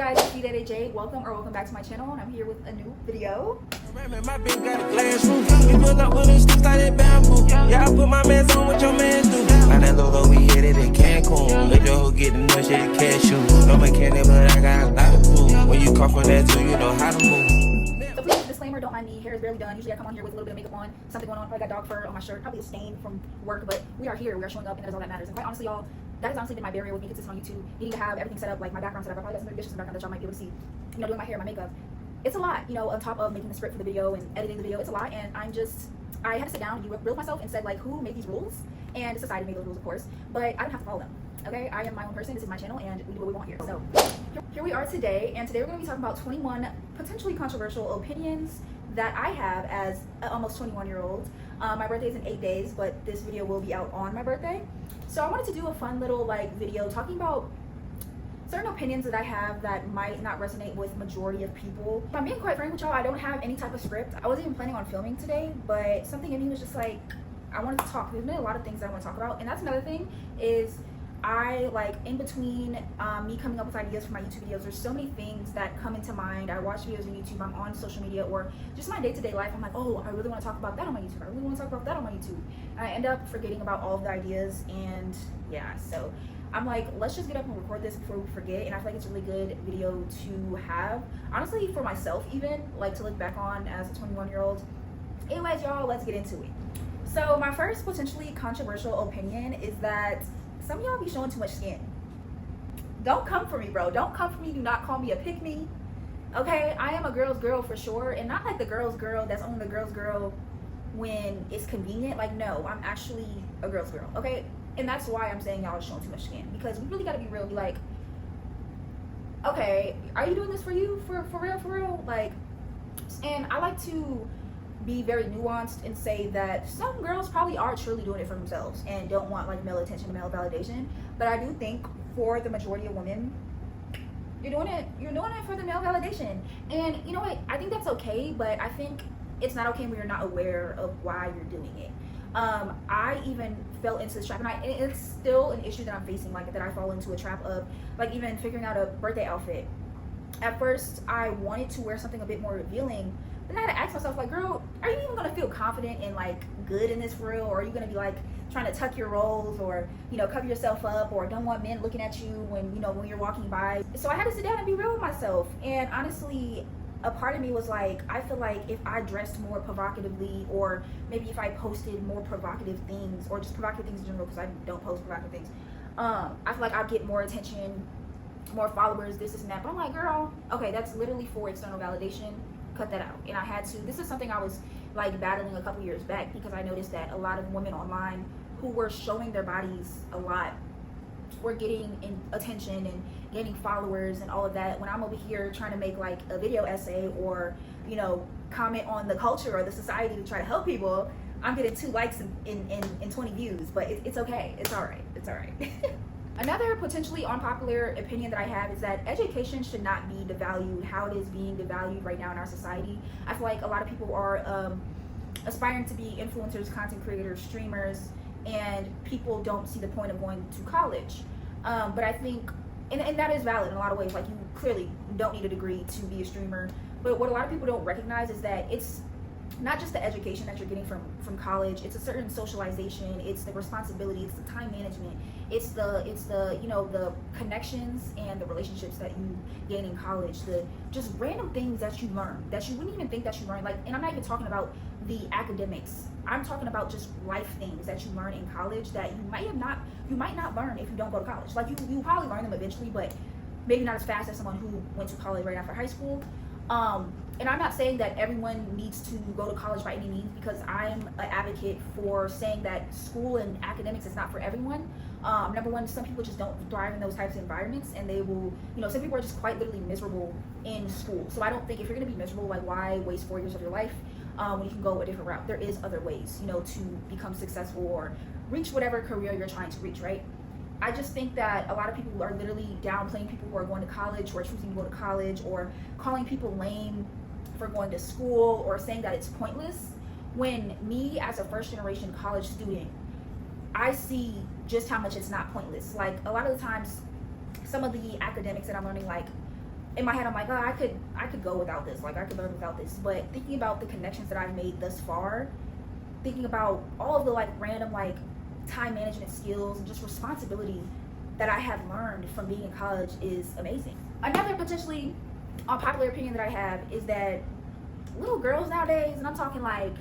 guys, it's DJ. Welcome back to my channel, and I'm here with a new video. My bitch got a glass roof. We pull up with them sticks like that bamboo. Yeah, I put my mans on what your mans do. Like that Lolo, we hit it in Cancun. Let your hoe get the noise, shit cashew. No mechanic, but I got a lot of proof. When you come from that too, you know how to move. So please, disclaimer, don't mind me. Hair is barely done. Usually I come on here with a little bit of makeup on, something going on. Probably got dog fur on my shirt, probably a stain from work, but we are here. We are showing up, and that is all that matters. And quite honestly, y'all, that has honestly been my barrier with me consistent on YouTube. Needing to have everything set up, like my background set up. I probably got some dishes in the background that y'all might be able to see. You know, doing my hair, my makeup. It's a lot, you know, on top of making the script for the video and editing the video. It's a lot, and I had to sit down and be real with myself and said, like, who made these rules? And society made those rules, of course, but I don't have to follow them. Okay, I am my own person. This is my channel, and we do what we want here. So here we are today, and today we're going to be talking about 21 potentially controversial opinions that I have as an almost 21-year-old. My birthday is in 8 days, but this video will be out on my birthday. So I wanted to do a fun little video talking about certain opinions that I have that might not resonate with majority of people. If I'm being quite frank with y'all, I don't have any type of script. I wasn't even planning on filming today, but something in me was just like, I wanted to talk. There's been a lot of things that I want to talk about, and that's another thing is in between me coming up with ideas for my YouTube videos, there's so many things that come into mind. I watch videos on YouTube, I'm on social media, or just my day-to-day life. I'm like, oh, I really want to talk about that on my YouTube. I really want to talk about that on my YouTube. And I end up forgetting about all of the ideas, and yeah, so I'm like, let's just get up and record this before we forget. And I feel like it's a really good video to have, honestly, for myself even, like to look back on as a 21-year-old. Anyways, y'all, let's get into it. So my first potentially controversial opinion is that some of y'all be showing too much skin. Don't come for me, bro. Don't come for me. Do not call me a pick-me. Okay, I am a girl's girl for sure, and not like the girl's girl that's only the girl's girl when it's convenient. Like, no, I'm actually a girl's girl. Okay, and that's why I'm saying y'all are showing too much skin, because we really got to be real. Be like, okay, are you doing this for you, for real? Like, and I like to be very nuanced and say that some girls probably are truly doing it for themselves and don't want like male attention and male validation, but I do think for the majority of women, you're doing it for the male validation. And you know what, I think that's okay, but I think it's not okay when you're not aware of why you're doing it. I even fell into this trap, and it's still an issue that I'm facing, like that I fall into a trap of, like, even figuring out a birthday outfit. At first I wanted to wear something a bit more revealing, then I had to ask myself, like, girl, are you even gonna feel confident and like good in this for real, or are you gonna be like trying to tuck your rolls, or, you know, cover yourself up, or don't want men looking at you when, you know, when you're walking by? So I had to sit down and be real with myself. And honestly, a part of me was like, I feel like if I dressed more provocatively, or maybe if I posted more provocative things, or just provocative things in general, because I don't post provocative things, I feel like I'd get more attention, more followers, this and that. But I'm like, girl, okay, that's literally for external validation. Cut that out. And I had to. This is something I was like battling a couple years back, because I noticed that a lot of women online who were showing their bodies a lot were getting attention and gaining followers and all of that, when I'm over here trying to make like a video essay, or, you know, comment on the culture or the society to try to help people, I'm getting 2 likes in 20 views. But it's okay. It's all right. It's all right. Another potentially unpopular opinion that I have is that education should not be devalued how it is being devalued right now in our society. I feel like a lot of people are aspiring to be influencers, content creators, streamers, and people don't see the point of going to college. But I think, and that is valid in a lot of ways, like you clearly don't need a degree to be a streamer. But what a lot of people don't recognize is that it's not just the education that you're getting from college, it's a certain socialization, it's the responsibility, it's the time management, it's the you know, the connections and the relationships that you gain in college, the just random things that you learn that you wouldn't even think that you learn. Like, and I'm not even talking about the academics, I'm talking about just life things that you learn in college that you might not learn if you don't go to college. Like, you probably learn them eventually, but maybe not as fast as someone who went to college right after high school. And I'm not saying that everyone needs to go to college by any means, because I'm an advocate for saying that school and academics is not for everyone. Number one, some people just don't thrive in those types of environments, and they will, you know, some people are just quite literally miserable in school. So I don't think, if you're going to be miserable, like, why waste 4 years of your life when you can go a different route? There is other ways, you know, to become successful or reach whatever career you're trying to reach, right? I just think that a lot of people are literally downplaying people who are going to college, or choosing to go to college, or calling people lame for going to school, or saying that it's pointless, when me as a first generation college student, I see just how much it's not pointless. Like, a lot of the times, some of the academics that I'm learning, like in my head, I'm like, oh, I could go without this. Like, I could learn without this. But thinking about the connections that I've made thus far, thinking about all of the like random like time management skills and just responsibility that I have learned from being in college is amazing. Another potentially unpopular opinion that I have is that little girls nowadays, and I'm talking like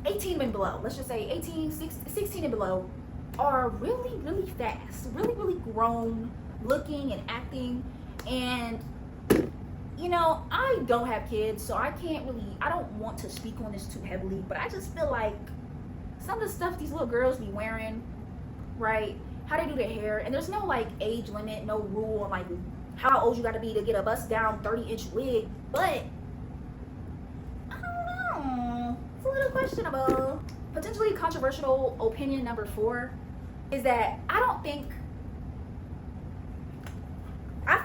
18 and below, let's just say 16 and below, are really fast, really grown looking and acting. And you know, I don't have kids, so I don't want to speak on this too heavily, but I just feel like some of the stuff these little girls be wearing, right, how they do their hair, and there's no like age limit, no rule on like how old you gotta be to get a bust down 30-inch wig, but I don't know, it's a little questionable. Potentially controversial opinion number 4 is that I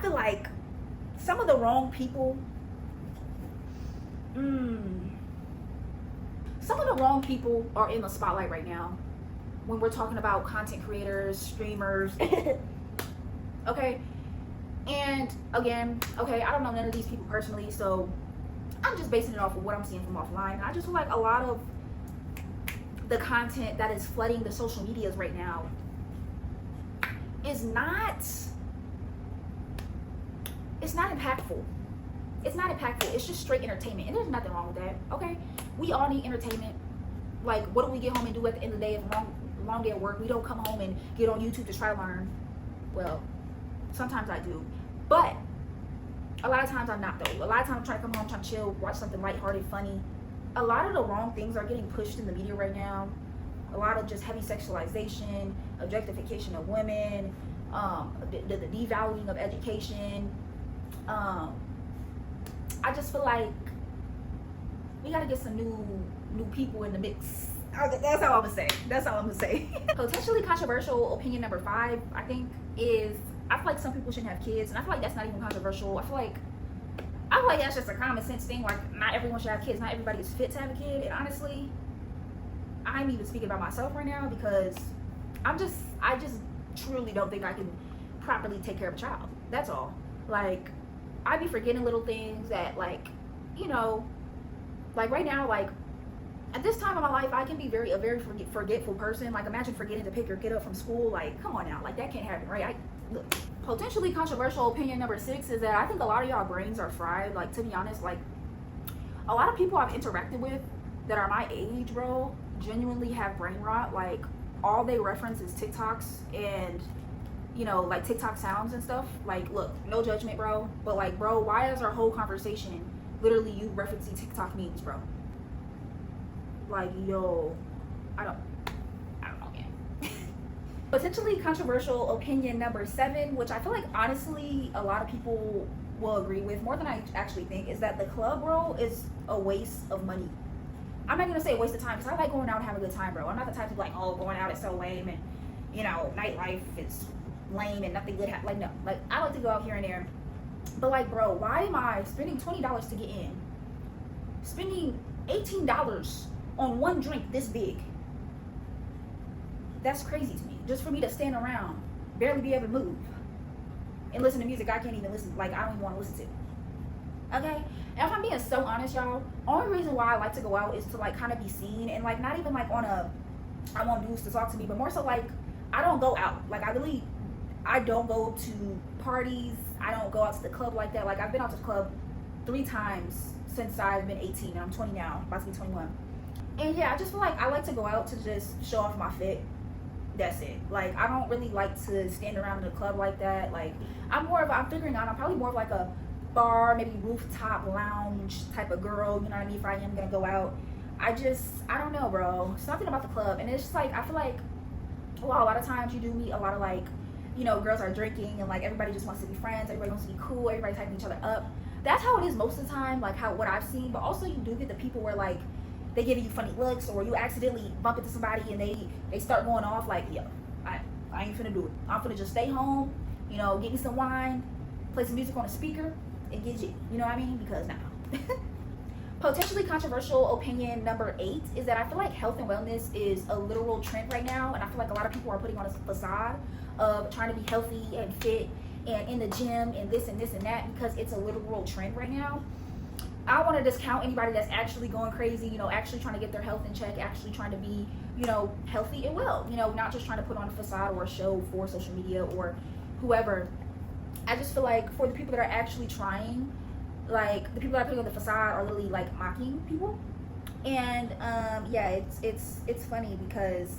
feel like some of the wrong people, some of the wrong people are in the spotlight right now when we're talking about content creators, streamers. Okay, and again, okay, I don't know none of these people personally, so I'm just basing it off of what I'm seeing from offline. I just feel like a lot of the content that is flooding the social medias right now is not impactful. It's not impactful. It's just straight entertainment, and there's nothing wrong with that. Okay, we all need entertainment. Like, what do we get home and do at the end of the day of a long day at work? We don't come home and get on YouTube to try to learn. Well, sometimes I do, but a lot of times I'm not though. A lot of times I'm trying to come home, trying to chill, watch something lighthearted, funny. A lot of the wrong things are getting pushed in the media right now. A lot of just heavy sexualization, objectification of women, the devaluing of education. I just feel like we gotta get some new people in the mix. That's all I'm gonna say. Potentially controversial opinion number 5, I think, is I feel like some people shouldn't have kids, and I feel like that's not even controversial. I feel like that's just a common sense thing. Like, not everyone should have kids. Not everybody is fit to have a kid. And honestly, I'm even speaking about myself right now because I just truly don't think I can properly take care of a child. That's all. Like, I be forgetting little things that, like, you know, like right now, like at this time of my life, I can be a very forgetful person. Like, imagine forgetting to pick your kid up from school. Like, come on now, like that can't happen, right? Look. Potentially controversial opinion number 6 is that I think a lot of y'all brains are fried. Like, to be honest, like a lot of people I've interacted with that are my age, bro, genuinely have brain rot. Like, all they reference is TikToks and, you know, like TikTok sounds and stuff. Like, look, no judgment, bro, but like, bro, why is our whole conversation literally you referencing TikTok memes, bro? Like, yo, I don't know, man. Potentially controversial opinion number 7, which I feel like honestly a lot of people will agree with more than I actually think, is that the club, bro, is a waste of money. I'm not gonna say a waste of time because I like going out and having a good time, bro. I'm not the type to be like, oh, going out is so lame and, you know, nightlife is lame and nothing good like, no. Like, I like to go out here and there, but like, bro, why am I spending $20 to get in, spending $18 on one drink this big? That's crazy to me, just for me to stand around, barely be able to move, and listen to music I can't even listen, like I don't even want to listen to. Okay, and if I'm being so honest, y'all, only reason why I like to go out is to like kind of be seen, and like not even like I want dudes to talk to me, but more so like I don't go out. Like, I don't go to parties. I don't go out to the club like that. Like, I've been out to the club 3 times since I've been 18, and I'm 20 now, about to be 21. And yeah, I just feel like I like to go out to just show off my fit. That's it. Like, I don't really like to stand around in the club like that. Like, I'm figuring out, I'm probably more of like a bar, maybe rooftop lounge type of girl, you know what I mean, if I am gonna go out. I don't know, bro. Something about the club. And it's just like, I feel like, well, a lot of times you do meet a lot of like, you know, girls are drinking and like everybody just wants to be friends, everybody wants to be cool, everybody's hyping each other up. That's how it is most of the time, like what I've seen. But also you do get the people where like they give you funny looks, or you accidentally bump into somebody and they start going off like, yo, I ain't finna do it. I'm finna just stay home, you know, get me some wine, play some music on a speaker, and get you know what I mean? Because now. Potentially controversial opinion number 8 is that I feel like health and wellness is a literal trend right now, and I feel like a lot of people are putting on a facade of trying to be healthy and fit and in the gym and this and this and that because it's a literal trend right now. I want to discount anybody that's actually going crazy, you know, actually trying to get their health in check, actually trying to be, you know, healthy and well, you know, not just trying to put on a facade or a show for social media or whoever. I just feel like for the people that are actually trying, like the people that are putting on the facade are literally like mocking people. And yeah, it's funny because,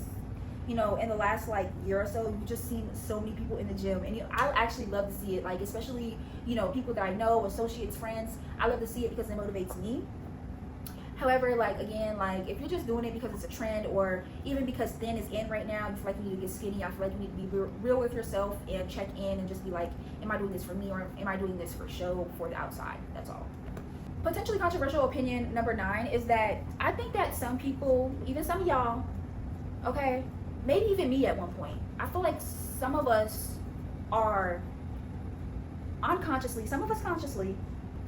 you know, in the last like year or so, you've just seen so many people in the gym, and I actually love to see it, like especially, you know, people that I know, associates, friends. I love to see it because it motivates me. However, like again, like if you're just doing it because it's a trend, or even because thin is in right now, you feel like you need to get skinny, I feel like you need to be real with yourself and check in and just be like, am I doing this for me, or am I doing this for show, for the outside? That's all. Potentially controversial opinion number 9 is that I think that some people, even some of y'all, okay, maybe even me at one point, I feel like some of us are unconsciously, some of us consciously,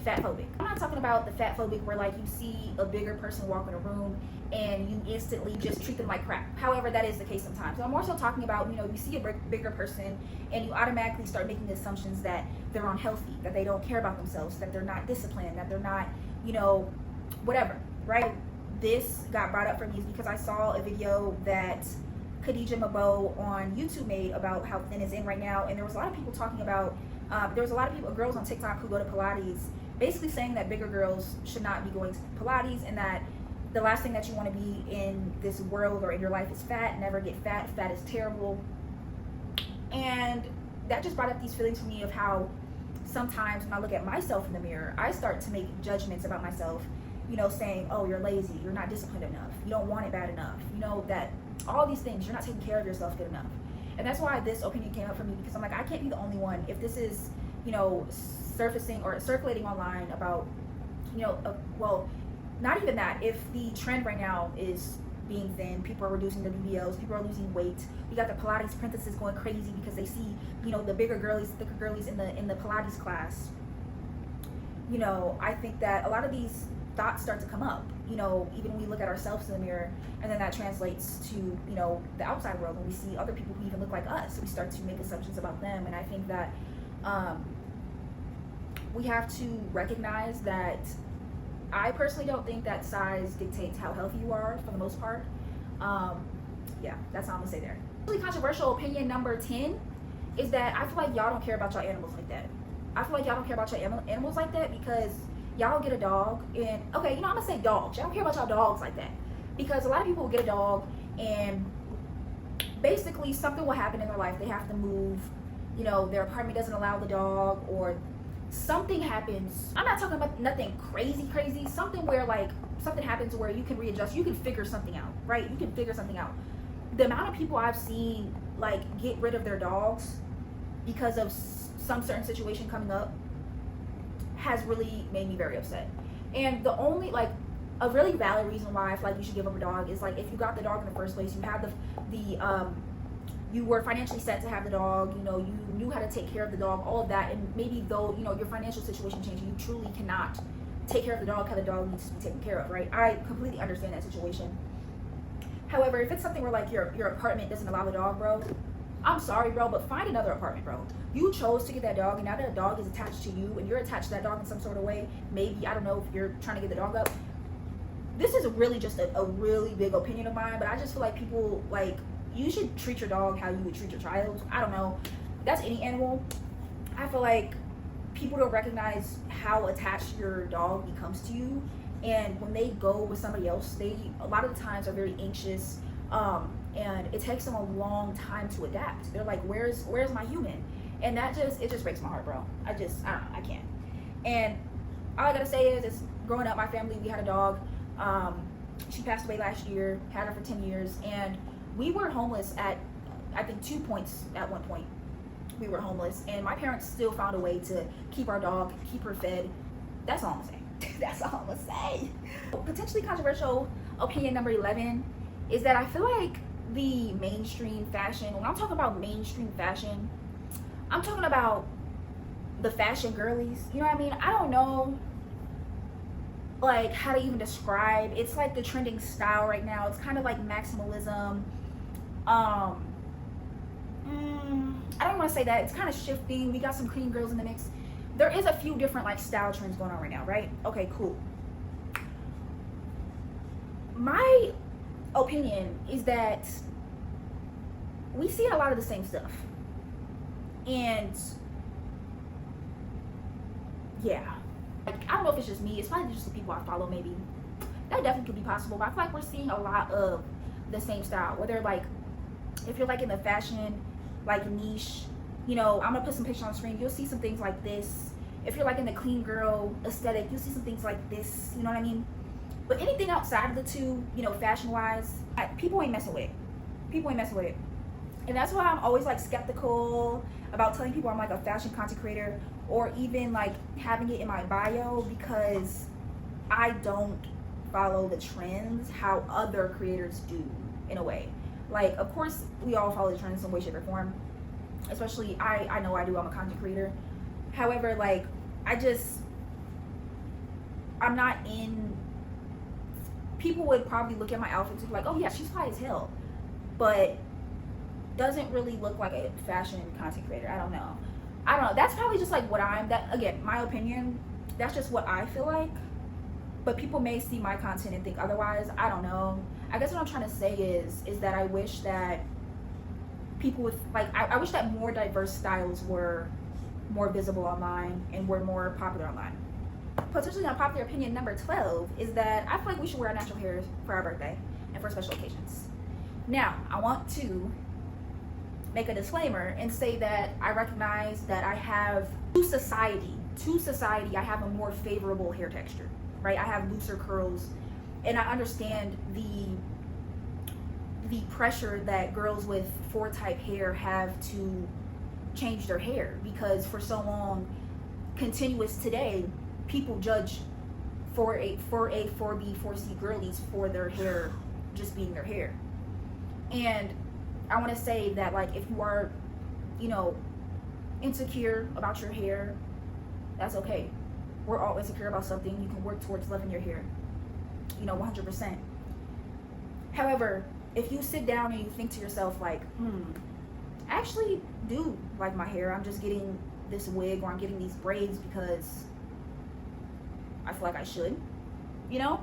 fatphobic. I'm not talking about the fatphobic where like you see a bigger person walk in a room and you instantly just treat them like crap. However, that is the case sometimes. So I'm more so talking about, you know, you see a bigger person and you automatically start making assumptions that they're unhealthy, that they don't care about themselves, that they're not disciplined, that they're not, you know, whatever, right? This got brought up for me because I saw a video that Khadija Mabo on YouTube made about how thin is in right now, and there was a lot of people talking about, there was a lot of people, girls on TikTok who go to Pilates, basically saying that bigger girls should not be going to Pilates, and that the last thing that you want to be in this world or in your life is fat. Never get fat. Fat is terrible. And that just brought up these feelings for me of how sometimes when I look at myself in the mirror, I start to make judgments about myself, you know, saying, oh, you're lazy, you're not disciplined enough, you don't want it bad enough, you know, that all these things, you're not taking care of yourself good enough. And that's why this opinion came up for me, because I'm like, I can't be the only one. If this is, you know, surfacing or circulating online about, you know, well, not even that, if the trend right now is being thin, people are reducing their BBLs, people are losing weight, we got the Pilates princesses going crazy because they see, you know, the bigger girlies, thicker girlies in the Pilates class. You know, I think that a lot of these thoughts start to come up, you know, even when we look at ourselves in the mirror, and then that translates to, you know, the outside world. When we see other people who even look like us, we start to make assumptions about them. And I think that we have to recognize that I personally don't think that size dictates how healthy you are for the most part. Yeah, that's all I'm gonna say there. Really controversial opinion number 10 is that I feel like y'all don't care about y'all animals like that. I feel like y'all don't care about your animals like that because y'all get a dog and, okay, you know, I'm gonna say dogs. Y'all don't care about y'all dogs like that because a lot of people will get a dog and basically something will happen in their life. They have to move, you know, their apartment doesn't allow the dog, or something happens. I'm not talking about nothing crazy, something where like something happens where you can readjust, you can figure something out, right? You can figure something out. The amount of people I've seen like get rid of their dogs because of some certain situation coming up has really made me very upset. And the only, like, a really valid reason why I feel like you should give up a dog is like, if you got the dog in the first place, you have you were financially set to have the dog, you know, you knew how to take care of the dog, all of that, and maybe though, you know, your financial situation changed, you truly cannot take care of the dog how the dog needs to be taken care of, right? I completely understand that situation. However, if it's something where like your apartment doesn't allow the dog, bro, I'm sorry, bro, but find another apartment, bro. You chose to get that dog, and now that a dog is attached to you, and you're attached to that dog in some sort of way, maybe, I don't know, if you're trying to get the dog up. This is really just a really big opinion of mine, but I just feel like people, like, you should treat your dog how you would treat your child. I don't know. That's any animal. I feel like people don't recognize how attached your dog becomes to you, and when they go with somebody else, they a lot of the times are very anxious, and it takes them a long time to adapt. They're like, where's my human? And that it just breaks my heart, bro. I don't know, I can't. And all I gotta say is growing up, my family, we had a dog. She passed away last year, had her for 10 years, and we were homeless at, I think, 2 points at one point. We were homeless, and my parents still found a way to keep our dog, keep her fed. That's all I'm saying. That's all I'm gonna say. Potentially controversial opinion number 11 is that I feel like the mainstream fashion, when I'm talking about mainstream fashion, I'm talking about the fashion girlies. You know what I mean? I don't know like how to even describe. It's like the trending style right now. It's kind of like maximalism. I don't want to say that. It's kind of shifting. We got some clean girls in the mix. There is a few different like style trends going on right now, right? Okay, cool. My opinion is that we see a lot of the same stuff. And yeah, like, I don't know if it's just me. It's probably just the people I follow, maybe. That definitely could be possible. But I feel like we're seeing a lot of the same style. Whether like, if you're like in the fashion, like niche, you know, I'm gonna put some pictures on the screen. You'll see some things like this. If you're like in the clean girl aesthetic, you'll see some things like this. You know what I mean? But anything outside of the two, you know, fashion-wise, people ain't messing with it. People ain't messing with it. And that's why I'm always like skeptical about telling people I'm like a fashion content creator, or even like having it in my bio, because I don't follow the trends how other creators do, in a way. Like, of course, we all follow the trends in some way, shape, or form. Especially, I know I do, I'm a content creator. However, like, I'm not in, people would probably look at my outfits and be like, oh yeah, she's fly as hell. But doesn't really look like a fashion content creator. I don't know. That's probably just like what again, my opinion, that's just what I feel like. But people may see my content and think otherwise. I don't know. I guess what I'm trying to say is that I wish that people with, like, I wish that more diverse styles were more visible online and were more popular online. Potentially unpopular opinion number 12 is that I feel like we should wear our natural hair for our birthday and for special occasions. Now, I want to make a disclaimer and say that I recognize that I have, to society, I have a more favorable hair texture, right? I have looser curls, and I understand the pressure that girls with 4 type hair have to change their hair, because for so long, continuous today, people judge 4A, 4B, 4C girlies for their hair just being their hair. And I want to say that, like, if you are, you know, insecure about your hair, that's okay. We're all insecure about something. You can work towards loving your hair, you know, 100%. However, if you sit down and you think to yourself, like, I actually do like my hair. I'm just getting this wig, or I'm getting these braids because I feel like I should, you know?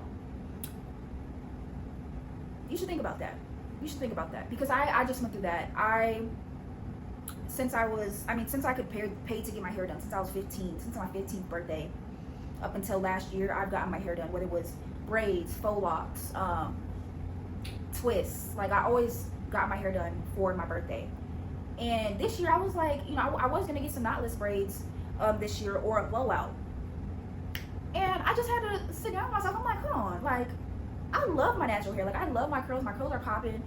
You should think about that. You should think about that, because I just went through that. Since I could pay to get my hair done, since I was 15, since my 15th birthday, up until last year, I've gotten my hair done, whether it was braids, faux locks, twists. Like, I always got my hair done for my birthday. And this year I was like, you know, I was gonna get some knotless braids this year, or a blowout. And I just had to sit down with myself. I'm like, hold on, like, I love my natural hair. Like, I love my curls. My curls are popping.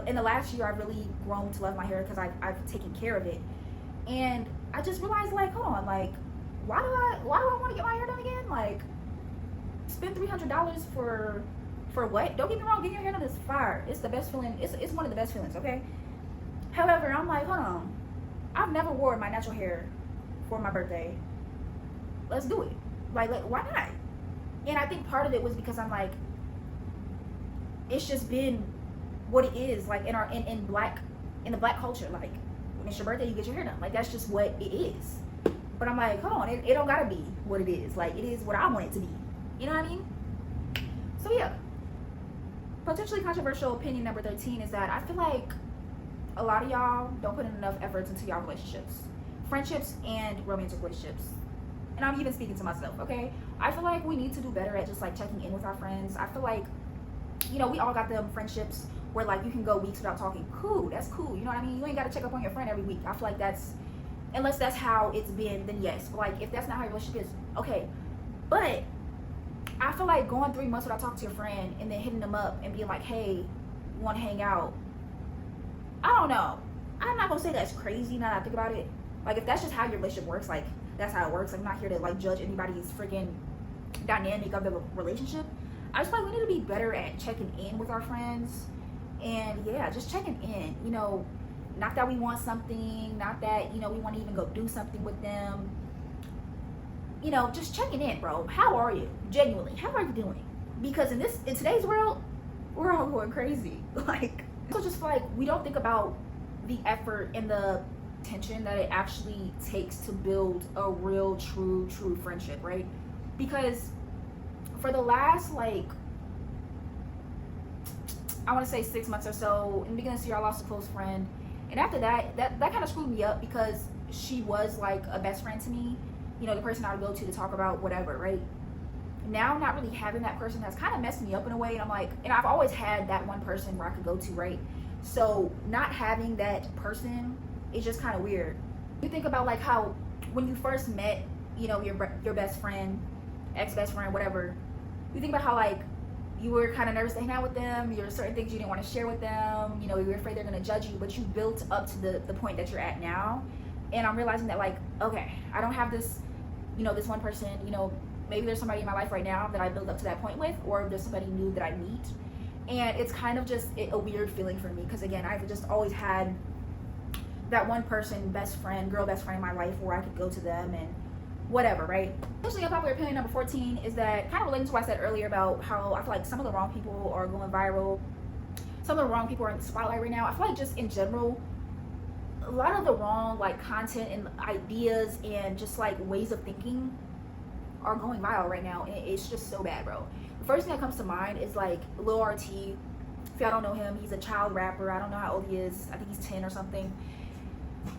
In the last year, I've really grown to love my hair because I've taken care of it. And I just realized, like, hold on, like, why do I want to get my hair done again? Like, spend $300 for what? Don't get me wrong, getting your hair done is fire. It's the best feeling. It's one of the best feelings, okay? However, I'm like, hold on, I've never worn my natural hair for my birthday. Let's do it. Like, why not? And I think part of it was because I'm like, it's just been what it is, like, in the black culture. Like, when it's your birthday, you get your hair done. Like, that's just what it is. But I'm like, hold on, it don't gotta be what it is. Like, it is what I want it to be. You know what I mean? So yeah. Potentially controversial opinion number 13 is that I feel like a lot of y'all don't put in enough efforts into y'all relationships, friendships, and romantic relationships. And I'm even speaking to myself, okay? I feel like we need to do better at just, like, checking in with our friends. I feel like, you know, we all got them friendships where, like, you can go weeks without talking. Cool, that's cool. You know what I mean? You ain't got to check up on your friend every week. I feel like that's, unless that's how it's been, then yes. But, like, if that's not how your relationship is, okay. But I feel like going 3 months without talking to your friend and then hitting them up and being like, hey, you want to hang out? I don't know. I'm not going to say that's crazy now that I think about it. Like, if that's just how your relationship works, like, that's how it works. I'm not here to, like, judge anybody's freaking dynamic of the relationship. I just feel like we need to be better at checking in with our friends. And yeah, just checking in, you know, not that we want something, not that, you know, we want to even go do something with them. You know, just checking in, bro. How are you? Genuinely, how are you doing? Because in today's world, we're all going crazy. Like, so just feel like we don't think about the effort and the intention that it actually takes to build a real, true friendship, right? Because for the last, like, I want to say 6 months or so, in the beginning of this year, I lost a close friend. And after that kind of screwed me up because she was like a best friend to me. You know, the person I would go to talk about whatever, right? Now, not really having that person has kind of messed me up in a way. And I'm like, and I've always had that one person where I could go to, right? So not having that person is just kind of weird. You think about like how when you first met, you know, your best friend, ex-best friend, whatever, you think about how like you were kind of nervous to hang out with them. There were certain things you didn't want to share with them. You know, you were afraid they're going to judge you, but you built up to the point that you're at now. And I'm realizing that, like, okay, I don't have this, you know, this one person, you know, maybe there's somebody in my life right now that I build up to that point with, or there's somebody new that I meet. And it's kind of just a weird feeling for me because, again, I've just always had that one person, best friend, girl best friend in my life where I could go to them and whatever, right? Essentially, a popular opinion number 14 is that, kind of relating to what I said earlier about how I feel like some of the wrong people are going viral. Some of the wrong people are in the spotlight right now. I feel like just in general, a lot of the wrong like content and ideas and just like ways of thinking are going viral right now, and it's just so bad, bro. The first thing that comes to mind is like Lil RT. If y'all don't know him, he's a child rapper. I don't know how old he is. I think he's 10 or something.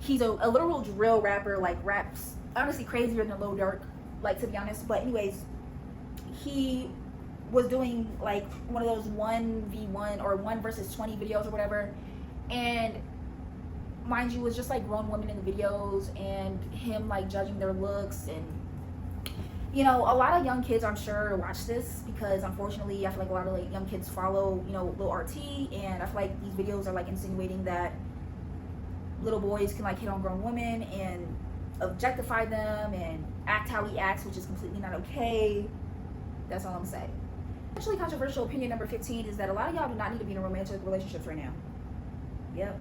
He's a literal drill rapper, like raps honestly crazier than Lil Durk, like, to be honest. But anyways, he was doing like one of those 1v1 or 1 versus 20 videos or whatever, and mind you, it was just like grown women in the videos and him like judging their looks. And you know, a lot of young kids, I'm sure, watch this because unfortunately I feel like a lot of like young kids follow, you know, Lil RT, and I feel like these videos are like insinuating that little boys can like hit on grown women and objectify them and act how he acts, which is completely not okay. That's all I'm saying. Actually, controversial opinion number 15 is that a lot of y'all do not need to be in romantic relationships right now. Yep.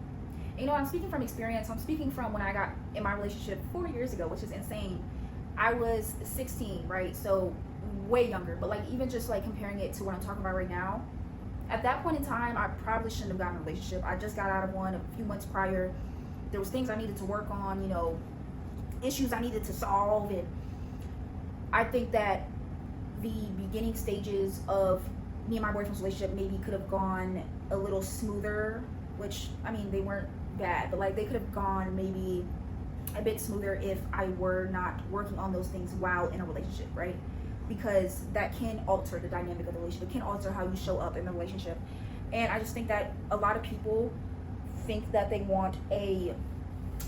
And, you know, I'm speaking from experience. I'm speaking from when I got in my relationship 4 years ago, which is insane. I was 16, right? So way younger. But like even just like comparing it to what I'm talking about right now, at that point in time, I probably shouldn't have gotten a relationship. I just got out of one a few months prior. There was things I needed to work on, you know, issues I needed to solve. And I think that the beginning stages of me and my boyfriend's relationship maybe could have gone a little smoother, which, I mean, they weren't bad, but like they could have gone maybe a bit smoother if I were not working on those things while in a relationship, right? Because that can alter the dynamic of the relationship. It can alter how you show up in the relationship. And I just think that a lot of people think that they want a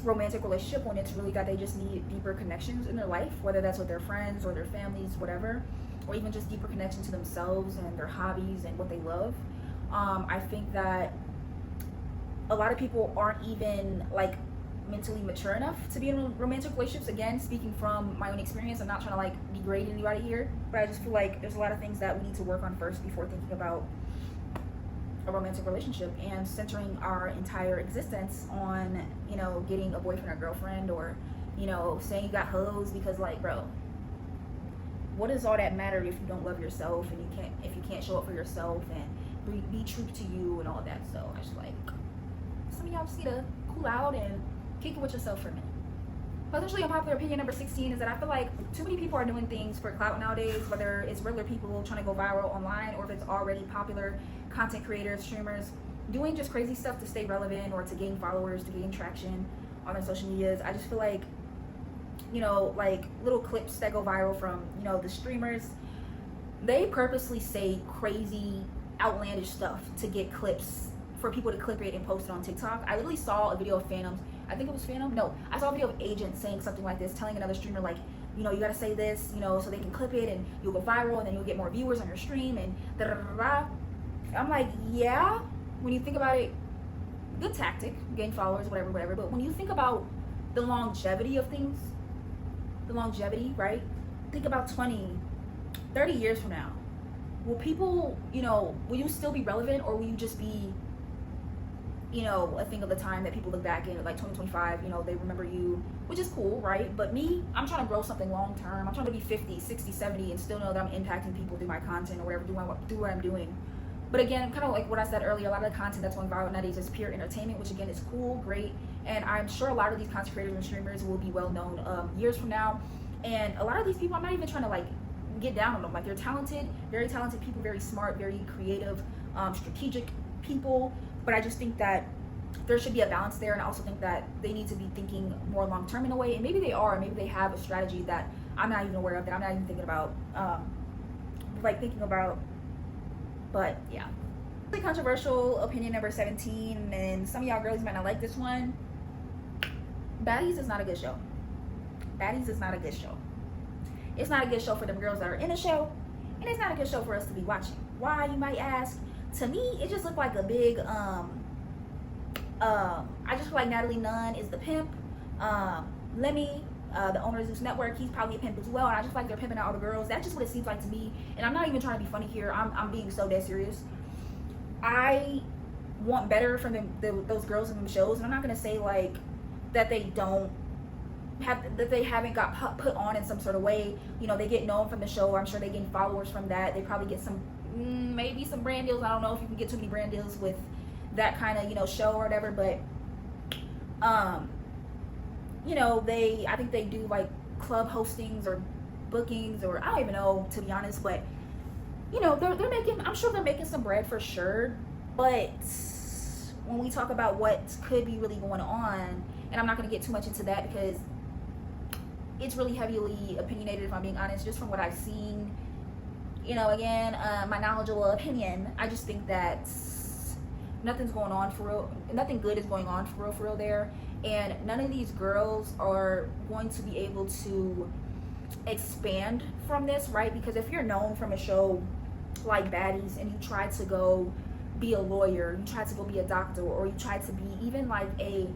romantic relationship when it's really that they just need deeper connections in their life, whether that's with their friends or their families, whatever, or even just deeper connection to themselves and their hobbies and what they love. I think that a lot of people aren't even like mentally mature enough to be in romantic relationships. Again, speaking from my own experience, I'm not trying to like degrade anybody here, but I just feel like there's a lot of things that we need to work on first before thinking about a romantic relationship and centering our entire existence on, you know, getting a boyfriend or girlfriend, or, you know, saying you got hoes, because like, bro, what does all that matter if you don't love yourself and if you can't show up for yourself and be true to you and all of that. So I just like, some of y'all just need to cool out and kick it with yourself for a minute. Potentially unpopular opinion number 16 is that I feel like too many people are doing things for clout nowadays, whether it's regular people trying to go viral online or if it's already popular content creators, streamers, doing just crazy stuff to stay relevant or to gain followers, to gain traction on their social medias. I just feel like, you know, like little clips that go viral from, you know, the streamers, they purposely say crazy, outlandish stuff to get clips, for people to clip it and post it on TikTok. I literally saw a video of Phantoms. I think it was Phantom. No, I saw a video of Agent saying something like this, telling another streamer like, you know, you gotta say this, you know, so they can clip it and you'll go viral and then you'll get more viewers on your stream and da da da da. I'm like, yeah, when you think about it, good tactic, gain followers, whatever. But when you think about the longevity of things, the longevity, right? Think about 20, 30 years from now. Will people, you know, will you still be relevant, or will you just be, you know, a thing of the time that people look back in like 2025, you know, they remember you, which is cool, right? But me, I'm trying to grow something long term. I'm trying to be 50, 60, 70 and still know that I'm impacting people through my content or whatever, do what I'm doing. But again, kind of like what I said earlier, a lot of the content that's going viral nowadays is pure entertainment, which again is cool, great. and I'm sure a lot of these content creators and streamers will be well known years from now. And a lot of these people, I'm not even trying to like get down on them. Like, they're talented, very talented people, very smart, very creative, strategic people. But I just think that there should be a balance there, and I also think that they need to be thinking more long term in a way. And maybe they are, maybe they have a strategy that I'm not even aware of, that I'm not even thinking about, But yeah. Really controversial opinion number 17, and some of y'all girlies might not like this one. Baddies is not a good show. Baddies is not a good show. It's not a good show for them girls that are in the show, and it's not a good show for us to be watching. Why, you might ask? To me, it just looked like a big I just feel like Natalie Nunn is the pimp. Lemmy, the owner of Zeus Network, he's probably a pimp as well, and I just feel like they're pimping out all the girls. That's just what it seems like to me, and I'm not even trying to be funny here. I'm being so dead serious. I want better from those girls in them shows, and I'm not gonna say like that they don't have, that they haven't got put on in some sort of way. You know, they get known from the show. I'm sure they gain followers from that. They probably get some, maybe some brand deals. I don't know if you can get too many brand deals with that kind of, you know, show or whatever, but you know, I think they do like club hostings or bookings, or I don't even know, to be honest. But you know, they're making, I'm sure they're making some bread for sure. But when we talk about what could be really going on, and I'm not going to get too much into that because it's really heavily opinionated, if I'm being honest, just from what I've seen. You know, again, my knowledgeable opinion, I just think that nothing's going on for real. Nothing good is going on for real there. And none of these girls are going to be able to expand from this, right? Because if you're known from a show like Baddies and you try to go be a lawyer, you try to go be a doctor, or you try to be even like a,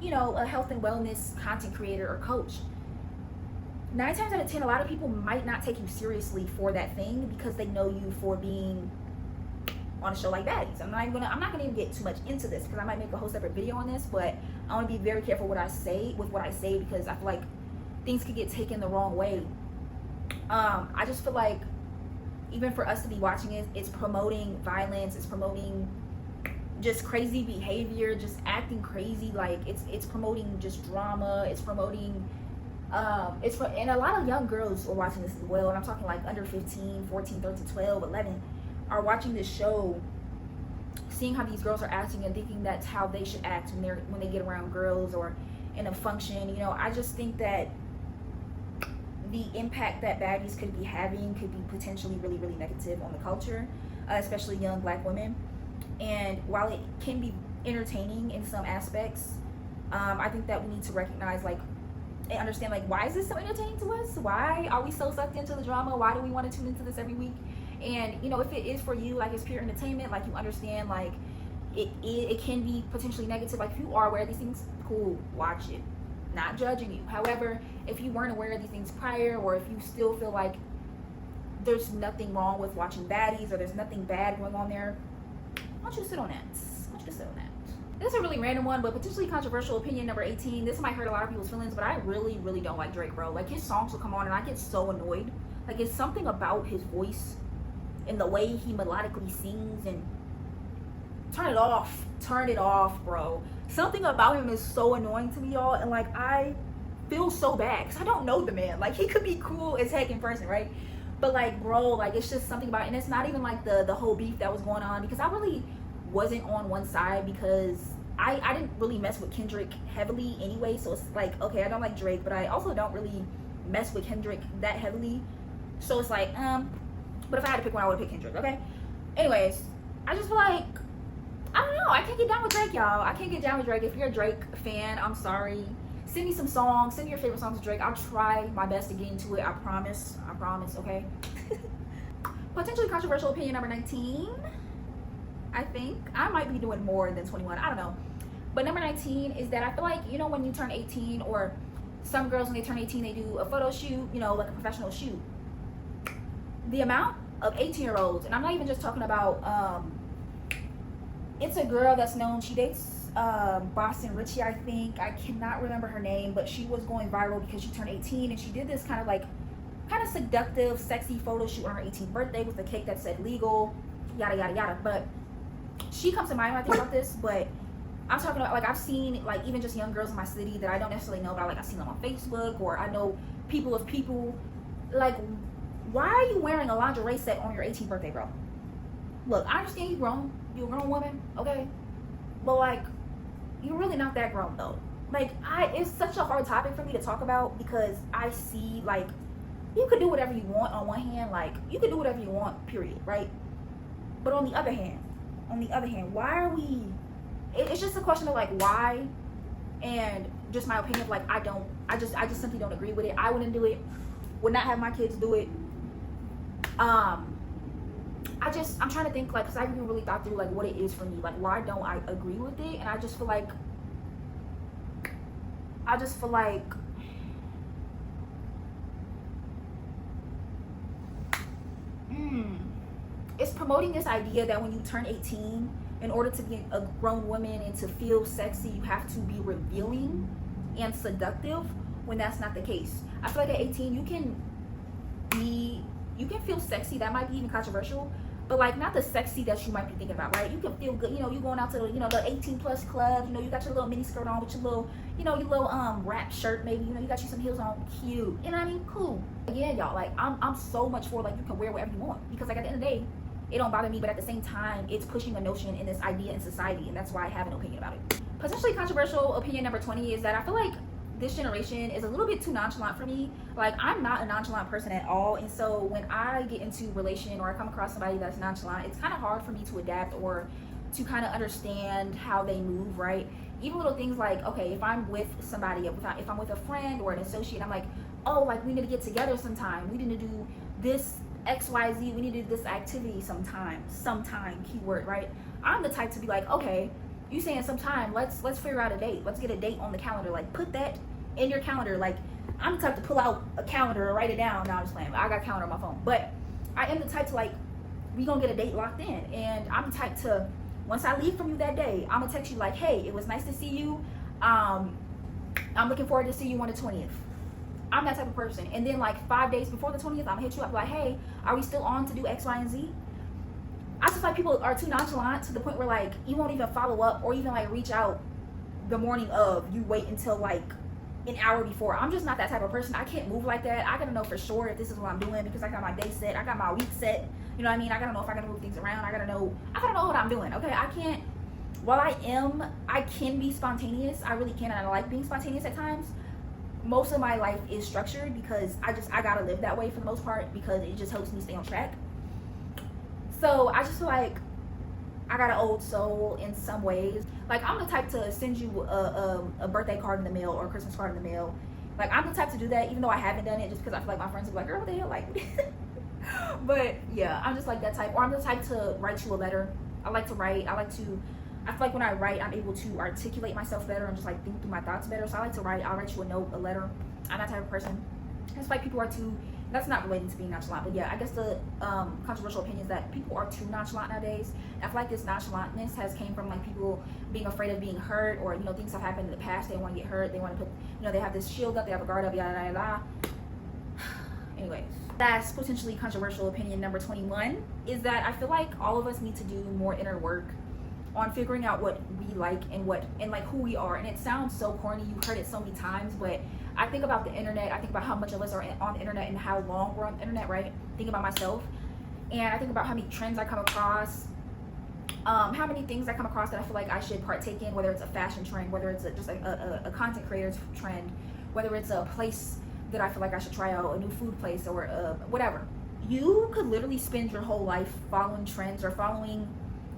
you know, a health and wellness content creator or coach, 9 times out of 10, a lot of people might not take you seriously for that thing because they know you for being on a show like Baddies. I'm not gonna even get too much into this because I might make a whole separate video on this, but I want to be very careful what I say because I feel like things could get taken the wrong way. I just feel like even for us to be watching it, it's promoting violence, it's promoting just crazy behavior, just acting crazy, like it's promoting just drama, it's promoting and a lot of young girls are watching this as well, and I'm talking like under 15, 14, 13, 12, 11 are watching this show, seeing how these girls are acting and thinking that's how they should act when they get around girls or in a function. You know, I just think that the impact that Baddies could be having could be potentially really, really negative on the culture, especially young Black women. And while it can be entertaining in some aspects, I think that we need to recognize, like, and understand, like, why is this so entertaining to us? Why are we so sucked into the drama? Why do we want to tune into this every week? And you know, if it is for you, like, it's pure entertainment, like, you understand, like, it can be potentially negative. Like, if you are aware of these things, cool, watch it. Not judging you. However, if you weren't aware of these things prior, or if you still feel like there's nothing wrong with watching Baddies, or there's nothing bad going on there, I want you to sit on that. This is a really random one, but potentially controversial opinion number 18. This might hurt a lot of people's feelings, but I really, really don't like Drake, bro. Like, his songs will come on and I get so annoyed. Like, it's something about his voice and the way he melodically sings, and turn it off, bro. Something about him is so annoying to me, y'all, and like, I feel so bad because I don't know the man. Like, he could be cool as heck in person, right? But like, bro, like, it's just something about it. And it's not even like the whole beef that was going on, because I really wasn't on one side, because I didn't really mess with Kendrick heavily anyway. So it's like, okay, I don't like Drake, but I also don't really mess with Kendrick that heavily. So it's like, but if I had to pick one, I would pick Kendrick, okay? Anyways, I just feel like, I don't know, I can't get down with Drake, y'all. I can't get down with Drake. If you're a Drake fan, I'm sorry. Send me some songs. Send me your favorite songs of Drake. I'll try my best to get into it. I promise, okay? Potentially controversial opinion number 19. I think I might be doing more than 21. I don't know. But number 19 is that I feel like, you know, when you turn 18, or some girls when they turn 18, they do a photo shoot, you know, like a professional shoot. The amount of 18-year-olds, and I'm not even just talking about, it's a girl that's known, she dates Boston Richie, I think. I cannot remember her name, but she was going viral because she turned 18, and she did this kind of seductive, sexy photo shoot on her 18th birthday with a cake that said legal, yada, yada, yada. But she comes to mind when I think about this, but I'm talking about, like, I've seen, like, even just young girls in my city that I don't necessarily know about, like, I've seen them on Facebook, or I know people of people. Like, why are you wearing a lingerie set on your 18th birthday, bro? Look, I understand you're a grown woman, okay? But, like, you're really not that grown, though. Like, it's such a hard topic for me to talk about, because I see, like, you could do whatever you want on one hand, like, you could do whatever you want, period, right? But on the other hand, why are we, it's just a question of, like, why, and just my opinion of, like, I just simply don't agree with it. I wouldn't do it, would not have my kids do it. I'm trying to think, like, because I haven't really thought through, like, what it is for me, like, why don't I agree with it? And I just feel like it's promoting this idea that when you turn 18, in order to be a grown woman and to feel sexy, you have to be revealing and seductive, when that's not the case. I feel like at 18, you can feel sexy. That might be even controversial, but, like, not the sexy that you might be thinking about, right? You can feel good, you know, you going out to the, you know, the 18 plus club, you know, you got your little mini skirt on with your little, you know, your little wrap shirt, maybe, you know, you got you some heels on, cute, you know what I mean? Cool. Again, y'all, like, I'm so much for, like, you can wear whatever you want, because, like, at the end of the day, it don't bother me, but at the same time, it's pushing a notion in this idea in society, and that's why I have an opinion about it. Potentially controversial opinion number 20 is that I feel like this generation is a little bit too nonchalant for me. Like, I'm not a nonchalant person at all, and so when I get into relation or I come across somebody that's nonchalant, it's kind of hard for me to adapt or to kind of understand how they move, right? Even little things like, okay, if I'm with somebody, if I'm with a friend or an associate, I'm like, oh, like, we need to get together sometime, we need to do this XYZ, we need to do this activity sometime, keyword, right? I'm the type to be like, okay, you saying sometime, let's figure out a date, let's get a date on the calendar, like, put that in your calendar. Like, I'm the type to pull out a calendar, write it down. Now I'm just playing, I got a calendar on my phone, but I am the type to, like, we gonna get a date locked in, and I'm the type to, once I leave from you that day, I'm gonna text you like, hey, it was nice to see you, I'm looking forward to see you on the 20th. I'm that type of person. And then, like, 5 days before the 20th, I'm gonna hit you up like, hey, are we still on to do X, Y, and Z? I just, like, people are too nonchalant to the point where, like, you won't even follow up or even, like, reach out the morning of. You wait until, like, an hour before. I'm just not that type of person. I can't move like that. I gotta know for sure if this is what I'm doing, because I got my day set, I got my week set, you know what I mean? I gotta know if I gotta move things around. I gotta know what I'm doing, okay? I can't, while I can be spontaneous, I really can, and I like being spontaneous at times. Most of my life is structured, because I gotta live that way for the most part, because it just helps me stay on track. So I just feel like I got an old soul in some ways. Like, I'm the type to send you a birthday card in the mail or a Christmas card in the mail. Like, I'm the type to do that, even though I haven't done it, just because I feel like my friends will be like, girl, what the hell, like. But yeah, I'm just like that type. Or I'm the type to write you a letter. I like to write. I feel like when I write, I'm able to articulate myself better and just, like, think through my thoughts better. So I like to write. I'll write you a note, a letter. I'm that type of person. It's like people are too, that's not relating to being nonchalant, but yeah, I guess the controversial opinion is that people are too nonchalant nowadays. And I feel like this nonchalantness has came from, like, people being afraid of being hurt, or, you know, things have happened in the past, they want to get hurt, they want to put, you know, they have this shield up, they have a guard up, yada yada yada. Anyways, that's potentially controversial opinion number 21 is that I feel like all of us need to do more inner work on figuring out what we like and like who we are. And it sounds so corny, you've heard it so many times, but I think about the internet, I think about how much of us are on the internet and how long we're on the internet, right? Think about myself, and I think about how many trends I come across, how many things I come across that I feel like I should partake in, whether it's a fashion trend, whether it's just like a content creator's trend, whether it's a place that I feel like I should try out, a new food place, or whatever. You could literally spend your whole life following trends or following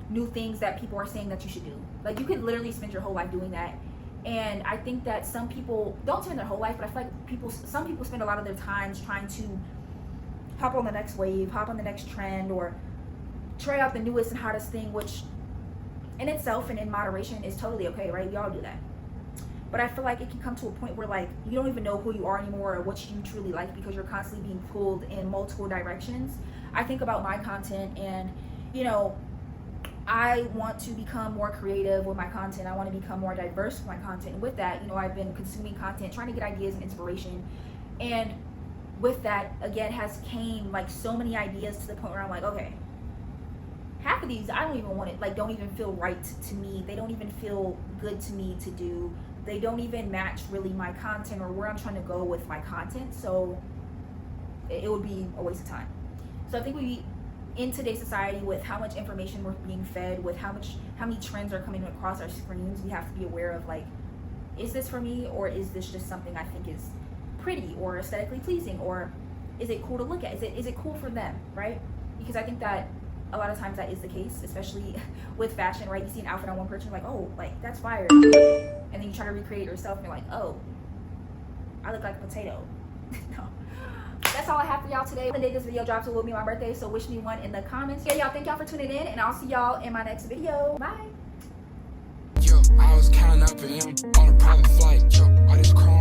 new things that people are saying that you should do. Like, you could literally spend your whole life doing that. And I think that some people don't spend their whole life, but I feel like some people spend a lot of their times trying to hop on the next wave, hop on the next trend, or try out the newest and hottest thing, which in itself and in moderation is totally okay, right? We all do that. But I feel like it can come to a point where, like, you don't even know who you are anymore or what you truly like, because you're constantly being pulled in multiple directions. I think about my content, and, you know, I want to become more creative with my content. I want to become more diverse with my content. And with that, you know, I've been consuming content, trying to get ideas and inspiration. And with that, again, has came, like, so many ideas to the point where I'm like, okay, half of these I don't even want it, like, don't even feel right to me. They don't even feel good to me to do. They don't even match really my content or where I'm trying to go with my content. So it would be a waste of time. So I think we, in today's society, with how much information we're being fed, with how many trends are coming across our screens, we have to be aware of, like, is this for me, or is this just something I think is pretty or aesthetically pleasing, or is it cool to look at? Is it cool for them, right? Because I think that a lot of times that is the case, especially with fashion, right? You see an outfit on one person, you're like, oh, like, that's fire. And then you try to recreate it yourself, and you're like, oh, I look like a potato. No. That's all I have for y'all today. The day this video drops, it will be my birthday, so wish me one in the comments. Yeah, y'all, thank y'all for tuning in, and I'll see y'all in my next video. Bye. Yo, I was counting up and on a private flight. Yo, all this chrome.